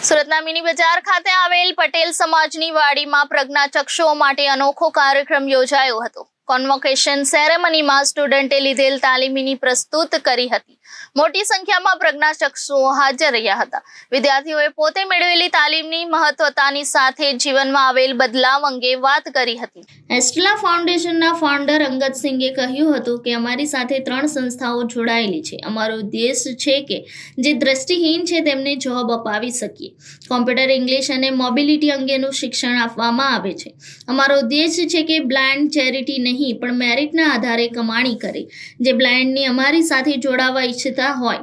સુરતના મિની બજાર ખાતે આવેલ પટેલ સમાજની વાડીમાં પ્રજ્ઞાચક્ષુઓ માટે અનોખો કાર્યક્રમ યોજાયો હતો। કોન્વોકેશન સેરેમનીમાં સ્ટુડન્ટે લીધેલ તાલીમીની પ્રસ્તુત કરી હતી। મોટી સંખ્યામાં પ્રજ્ઞાચક્ષુઓ હાજર રહ્યા હતા। વિદ્યાર્થીઓએ પોતે મેળવેલી તાલીમની મહત્વતાની સાથે જીવનમાં આવેલ બદલાવ અંગે વાત કરી હતી। એસ્ટેલા ફાઉન્ડેશનના ફાઉન્ડર અંગદસિંગે કહ્યું હતું કે અમારી સાથે 3 સંસ્થાઓ જોડાયેલી છે। અમારો ઉદ્દેશ છે કે જે દ્રષ્ટિહીન છે તેમને જોબ અપાવી શકીએ। કોમ્પ્યુટર, ઇંગ્લિશ અને મોબિલિટી અંગેનું શિક્ષણ આપવામાં આવે છે। અમારો ઉદ્દેશ છે કે બ્લાઇન્ડ ચેરિટી નહીં પણ મેરિટના આધારે કમાણી કરે। જે બ્લાઇન્ડની અમારી સાથે જોડાવા ઈચ્છતા હોય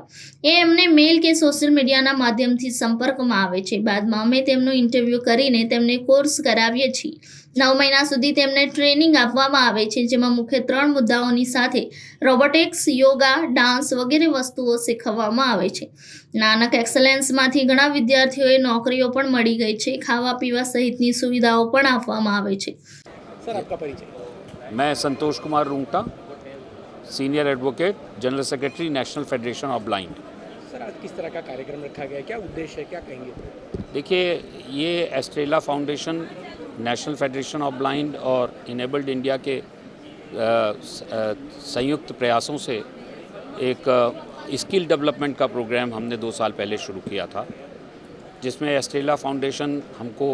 એ એમને મેલ કે સોશિયલ મીડિયાના માધ્યમથી સંપર્કમાં આવે છે। બાદમાં અમે તેમનું ઇન્ટરવ્યૂ કરીને તેમને કોર્સ કરાવીએ છીએ। 9 મહિના સુધી તેમને ટ્રેનિંગ આપવામાં આવે છે, જેમાં મુખ્ય 3 મુદ્દાઓની સાથે રોબોટિક્સ, યોગા, ડાન્સ વગેરે વસ્તુઓ શીખવવામાં આવે છે। નાનક એક્સેલન્સમાંથી ઘણા વિદ્યાર્થીઓએ નોકરીઓ પણ મળી ગઈ છે। ખાવા પીવા સહિતની સુવિધાઓ પણ આપવામાં આવે છે। सर, आपका परिचय? मैं Santosh Kumar Rungta, senior advocate, general secretary, national federation of blind. Sir, आज किस तरह का कार्यक्रम रखा गया है, क्या उद्देश्य है, क्या कहेंगे? देखिए, ये Estrela Foundation, National federation of Blind और इनेबल्ड इंडिया के संयुक्त प्रयासों से एक स्किल डेवलपमेंट का प्रोग्राम हमने 2 साल पहले शुरू किया था, जिसमें एस्ट्रेला फाउंडेशन हमको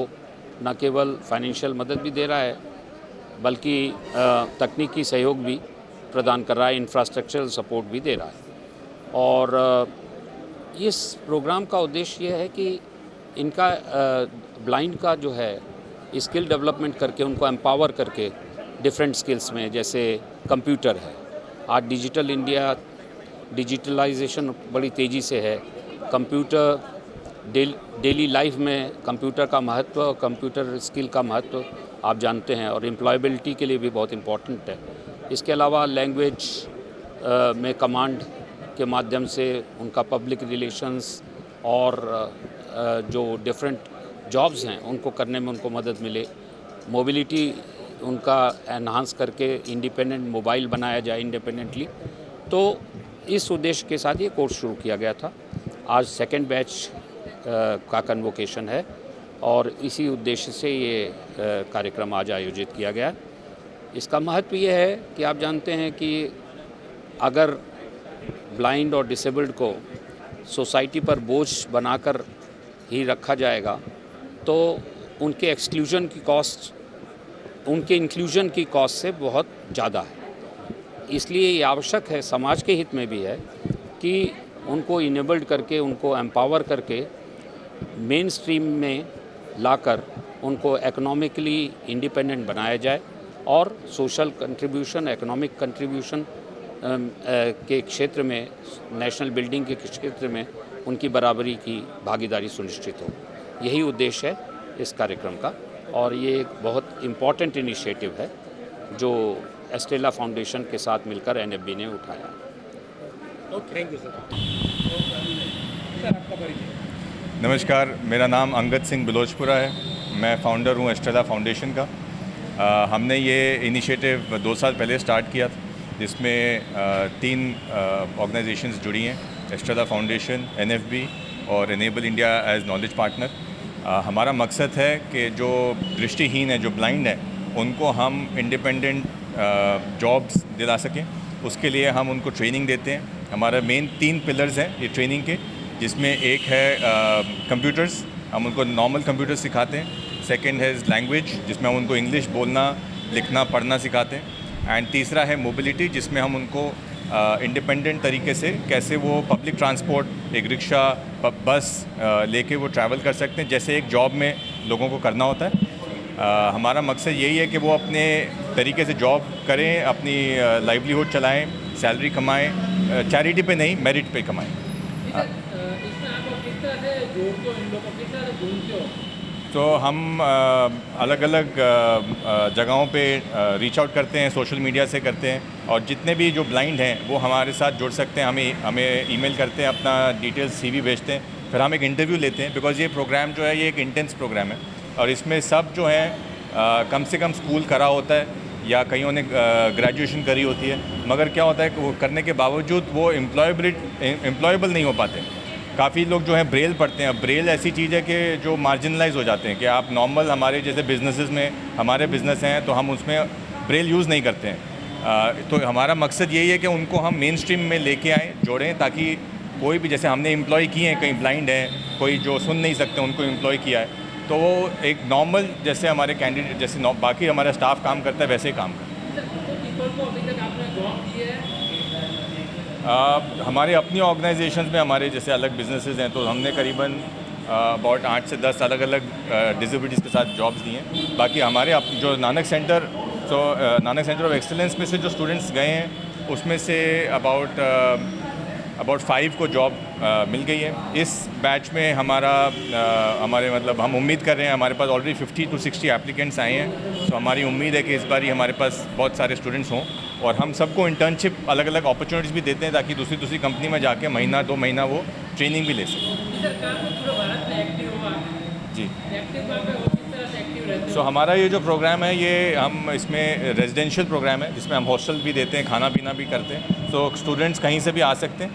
न केवल फाइनेंशियल मदद भी दे रहा है बल्कि तकनीकी सहयोग भी प्रदान कर रहा है, इंफ्रास्ट्रक्चरल सपोर्ट भी दे रहा है। और इस प्रोग्राम का उद्देश्य यह है कि इनका ब्लाइंड का जो है स्किल डेवलपमेंट करके उनको एम्पावर करके डिफरेंट स्किल्स में, जैसे कंप्यूटर है। आज डिजिटल इंडिया, डिजिटलाइजेशन बड़ी तेज़ी से है। कंप्यूटर डेली लाइफ में कंप्यूटर का महत्व, कंप्यूटर स्किल का महत्व आप जानते हैं और एम्प्लॉयबिलिटी के लिए भी बहुत इम्पॉर्टेंट है। इसके अलावा लैंग्वेज में कमांड के माध्यम से उनका पब्लिक रिलेशंस और जो डिफरेंट जॉब्स हैं उनको करने में उनको मदद मिले। मोबिलिटी उनका एनहांस करके इंडिपेंडेंट मोबाइल बनाया जाए इंडिपेंडेंटली। तो इस उद्देश्य के साथ ये कोर्स शुरू किया गया था। आज 2nd बैच का कन्वोकेशन है और इसी उद्देश्य से ये कार्यक्रम आज आयोजित किया गया। इसका महत्व ये है कि आप जानते हैं कि अगर ब्लाइंड और डिसेबल्ड को सोसाइटी पर बोझ बनाकर ही रखा जाएगा तो उनके एक्सक्लूजन की कॉस्ट, उनके इंक्लूजन की कॉस्ट से बहुत ज़्यादा है। इसलिए ये आवश्यक है, समाज के हित में भी है, कि उनको इनेबल्ड करके, उनको एम्पावर करके मेन स्ट्रीम में लाकर उनको इकोनॉमिकली इंडिपेंडेंट बनाया जाए और सोशल कंट्रीब्यूशन, इकोनॉमिक कंट्रीब्यूशन के क्षेत्र में, नेशनल बिल्डिंग के क्षेत्र में उनकी बराबरी की भागीदारी सुनिश्चित हो। यही उद्देश्य है इस कार्यक्रम का और ये एक बहुत इम्पॉर्टेंट इनिशिएटिव है जो एस्ट्रेला फाउंडेशन के साथ मिलकर NFB ने उठाया। Thank you sir. सर, आपका परिचय? नमस्कार, मेरा नाम अंगद सिंह बिलोचपुरा है। मैं फ़ाउंडर हूँ एस्ट्रेला फाउंडेशन का। हमने ये इनिशिएटिव 2 साल पहले स्टार्ट किया था, जिसमें 3 ऑर्गेनाइजेशंस जुड़ी हैं, एस्ट्रेला फाउंडेशन, NFB और Enable India as knowledge partner. हमारा मकसद है कि जो दृष्टिहीन है, जो ब्लाइंड है, उनको हम इंडिपेंडेंट जॉब्स दिला सकें। उसके लिए हम उनको ट्रेनिंग देते हैं। हमारा मेन 3 पिलर्स हैं ये ट्रेनिंग के, जिसमें एक है कंप्यूटर्स, हम उनको नॉर्मल कंप्यूटर सिखाते हैं। सेकंड है लैंग्वेज, जिसमें हम उनको इंग्लिश बोलना, लिखना, पढ़ना सिखाते हैं। एंड तीसरा है मोबिलिटी, जिसमें हम उनको इंडिपेंडेंट तरीके से कैसे वो पब्लिक ट्रांसपोर्ट, एक रिक्शा, बस लेके वो ट्रैवल कर सकते हैं, जैसे एक जॉब में लोगों को करना होता है। हमारा मकसद यही है कि वो अपने तरीके से जॉब करें, अपनी लाइवलीहुड चलाएं, सैलरी कमाएं, चैरिटी पे नहीं, मेरिट पे कमाएं। तो हम अलग अलग जगहों पे रीच आउट करते हैं, सोशल मीडिया से करते हैं, और जितने भी जो ब्लाइंड हैं वो हमारे साथ जुड़ सकते हैं। हमें ईमेल करते हैं, अपना डिटेल्स CV भेजते हैं, फिर हम एक इंटरव्यू लेते हैं। बिकॉज़ ये प्रोग्राम जो है ये एक इंटेंस प्रोग्राम है और इसमें सब जो है कम से कम स्कूल करा होता है या कईयों ने ग्रेजुएशन करी होती है, मगर क्या होता है कि वो करने के बावजूद वो एम्प्लॉयबल नहीं हो पाते। काफ़ी लोग जो हैं ब्रेल पढ़ते हैं। ब्रेल ऐसी चीज़ है कि जो मार्जिनलाइज हो जाते हैं कि आप नॉर्मल हमारे जैसे बिजनेसेस में हमारे बिज़नेस हैं तो हम उसमें ब्रेल यूज़ नहीं करते हैं। तो हमारा मकसद यही है कि उनको हम मेन स्ट्रीम में लेके आएँ, जोड़ें, ताकि कोई भी जैसे हमने एम्प्लॉय किए हैं, कहीं ब्लाइंड हैं, कोई जो सुन नहीं सकते उनको एम्प्लॉय किया है, तो वो एक नॉर्मल जैसे हमारे कैंडिडेट जैसे बाकी हमारा स्टाफ काम करता है वैसे ही काम करता है। हमारे अपनी ऑर्गेनाइजेशन में हमारे जैसे अलग बिजनेसेस हैं तो हमने करीबन अबाउट 8 से 10 अलग अलग डिसेबिलिटीज़ के साथ जॉब्स दिए हैं। बाकी हमारे जो नानक सेंटर ऑफ एक्सीलेंस में से जो स्टूडेंट्स गए हैं उसमें से अबाउट 5 को जॉब मिल गई है। इस बैच में हमारे मतलब हम उम्मीद कर रहे हैं, हमारे पास ऑलरेडी 50 to 60 एप्लीकेंट्स आए हैं, तो हमारी उम्मीद है कि इस बार ही हमारे पास बहुत सारे स्टूडेंट्स हों और हम सबको इंटर्नशिप अलग अलग अपॉर्चुनिटीज़ भी देते हैं ताकि दूसरी कंपनी में जाके महीना 2 महीना वो ट्रेनिंग भी ले सकें। जी, सो हमारा ये जो प्रोग्राम है ये हम इसमें रेजिडेंशियल प्रोग्राम है जिसमें हम हॉस्टल भी देते हैं, खाना पीना भी करते हैं। तो स्टूडेंट्स कहीं से भी आ सकते हैं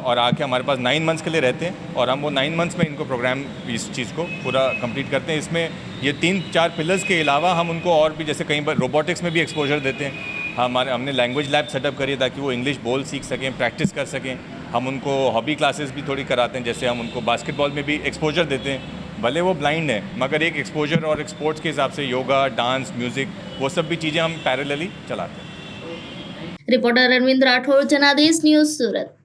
और आके हमारे पास 9 मंथ्स के लिए रहते हैं और हम वो 9 मंथ्स में इनको प्रोग्राम इस चीज़ को पूरा कंप्लीट करते हैं। इसमें ये 3-4 पिलर्स के अलावा हम उनको और भी जैसे कहीं पर रोबोटिक्स में भी एक्सपोजर देते हैं। हमने लैंग्वेज लैब सेटअप करी है ताकि वो इंग्लिश बोल सीख सकें, प्रैक्टिस कर सकें। हम उनको हॉबी क्लासेस भी थोड़ी कराते हैं, जैसे हम उनको बास्केटबॉल में भी एक्सपोजर देते हैं। भले वो ब्लाइंड है मगर एक एक्सपोजर और एक स्पोर्ट्स के हिसाब से योगा, डांस, म्यूज़िक, वो सब भी चीज़ें हम पैरेलली चलाते हैं। रिपोर्टर अरविंद राठौर, जनादेश न्यूज़, सूरत।